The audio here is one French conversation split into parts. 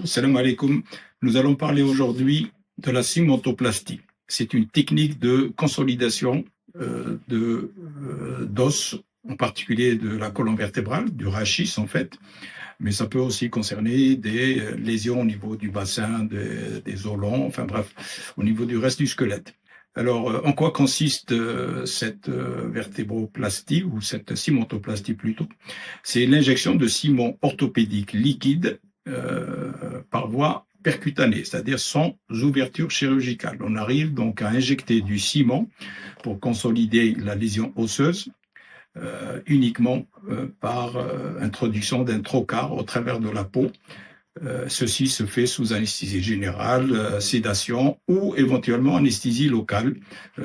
Salam alaikum. Nous allons parler aujourd'hui de la cimentoplastie. C'est une technique de consolidation d'os, en particulier de la colonne vertébrale, du rachis en fait, mais ça peut aussi concerner des lésions au niveau du bassin, des os longs, enfin bref, au niveau du reste du squelette. Alors, en quoi consiste cette vertébroplastie ou cette cimentoplastie plutôt? C'est l'injection de ciment orthopédique liquide par voie percutanée, c'est-à-dire sans ouverture chirurgicale. On arrive donc à injecter du ciment pour consolider la lésion osseuse uniquement par introduction d'un trocar au travers de la peau. Ceci se fait sous anesthésie générale, sédation ou éventuellement anesthésie locale,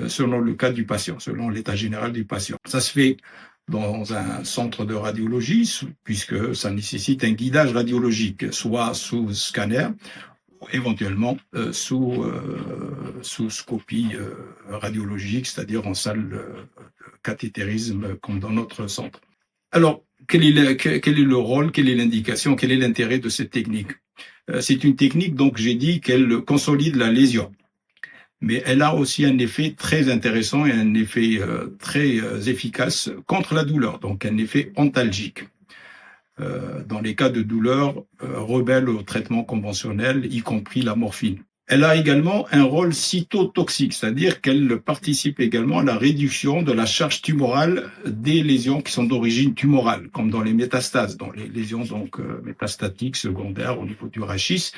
selon le cas du patient, selon l'état général du patient. Ça se fait dans un centre de radiologie, puisque ça nécessite un guidage radiologique, soit sous scanner ou éventuellement sous scopie radiologique, c'est-à-dire en salle de cathétérisme comme dans notre centre. Alors, quel est le rôle, quelle est l'indication, quel est l'intérêt de cette technique? C'est une technique, donc j'ai dit qu'elle consolide la lésion, mais elle a aussi un effet très intéressant et un effet très efficace contre la douleur, donc un effet antalgique. Dans les cas de douleur rebelles au traitement conventionnel, y compris la morphine. Elle a également un rôle cytotoxique, c'est-à-dire qu'elle participe également à la réduction de la charge tumorale des lésions qui sont d'origine tumorale, comme dans les métastases, dans les lésions donc métastatiques secondaires au niveau du rachis.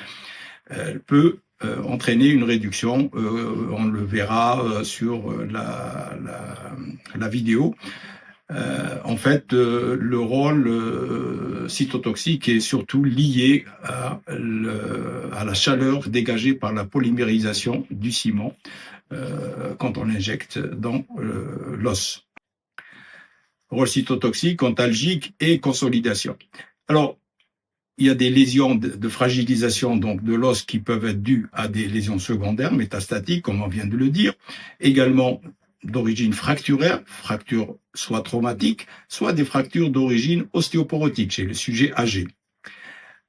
Elle peut entraîner une réduction, on le verra sur la vidéo. En fait, le rôle cytotoxique est surtout lié à la chaleur dégagée par la polymérisation du ciment quand on l'injecte dans l'os. Rôle cytotoxique, antalgique et consolidation. Alors, il y a des lésions de fragilisation donc de l'os qui peuvent être dues à des lésions secondaires métastatiques, comme on vient de le dire, également d'origine fracturaire, fracture soit traumatique, soit des fractures d'origine ostéoporotique chez le sujet âgé.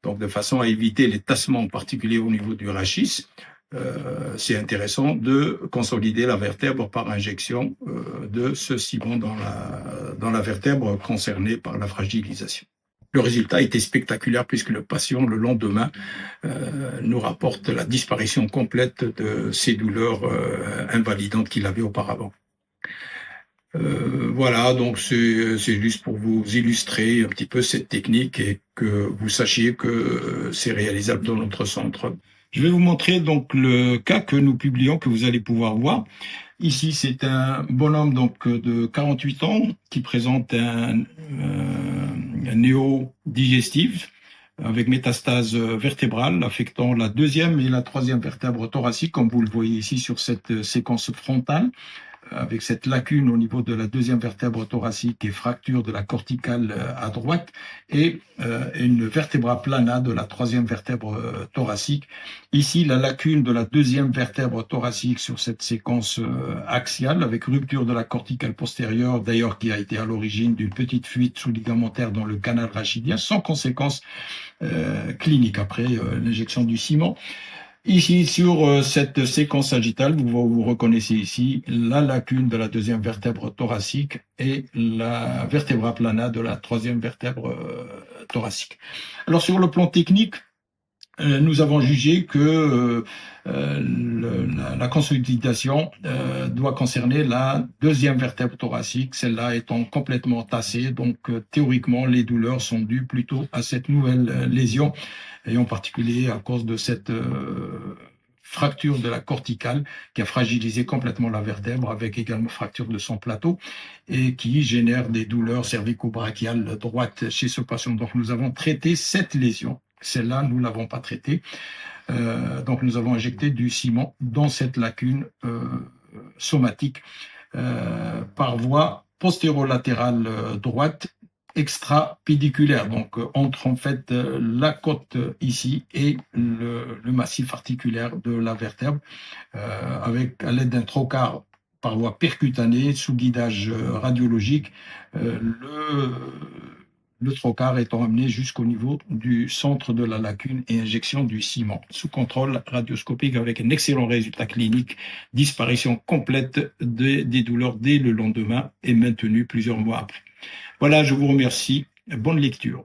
Donc, de façon à éviter les tassements, en particulier au niveau du rachis, c'est intéressant de consolider la vertèbre par injection de ce ciment dans la vertèbre concernée par la fragilisation. Le résultat était spectaculaire puisque le patient, le lendemain, nous rapporte la disparition complète de ces douleurs invalidantes qu'il avait auparavant. Voilà, donc c'est juste pour vous illustrer un petit peu cette technique et que vous sachiez que c'est réalisable dans notre centre. Je vais vous montrer donc le cas que nous publions, que vous allez pouvoir voir. Ici, c'est un bonhomme donc de 48 ans qui présente un néo-digestif avec métastase vertébrale affectant la deuxième et la troisième vertèbre thoracique, comme vous le voyez ici sur cette séquence frontale, avec cette lacune au niveau de la deuxième vertèbre thoracique et fracture de la corticale à droite et une vertebra plana de la troisième vertèbre thoracique. Ici, la lacune de la deuxième vertèbre thoracique sur cette séquence axiale avec rupture de la corticale postérieure, d'ailleurs qui a été à l'origine d'une petite fuite sous-ligamentaire dans le canal rachidien, sans conséquence clinique après l'injection du ciment. Ici, sur cette séquence sagittale, vous reconnaissez ici la lacune de la deuxième vertèbre thoracique et la vertebra plana de la troisième vertèbre thoracique. Alors, sur le plan technique, nous avons jugé que la consolidation doit concerner la deuxième vertèbre thoracique, celle-là étant complètement tassée. Donc, théoriquement, les douleurs sont dues plutôt à cette nouvelle lésion, et en particulier à cause de cette fracture de la corticale qui a fragilisé complètement la vertèbre, avec également fracture de son plateau et qui génère des douleurs cervico-brachiales droites chez ce patient. Donc, nous avons traité cette lésion. Celle-là, nous ne l'avons pas traitée. Donc, nous avons injecté du ciment dans cette lacune somatique par voie postérolatérale droite extra-pédiculaire. Donc, entre en fait la côte ici et le massif articulaire de la vertèbre avec à l'aide d'un trocar par voie percutanée sous guidage radiologique, le trocar étant amené jusqu'au niveau du centre de la lacune et injection du ciment sous contrôle radioscopique avec un excellent résultat clinique, disparition complète des douleurs dès le lendemain et maintenue plusieurs mois après. Voilà, je vous remercie. Bonne lecture.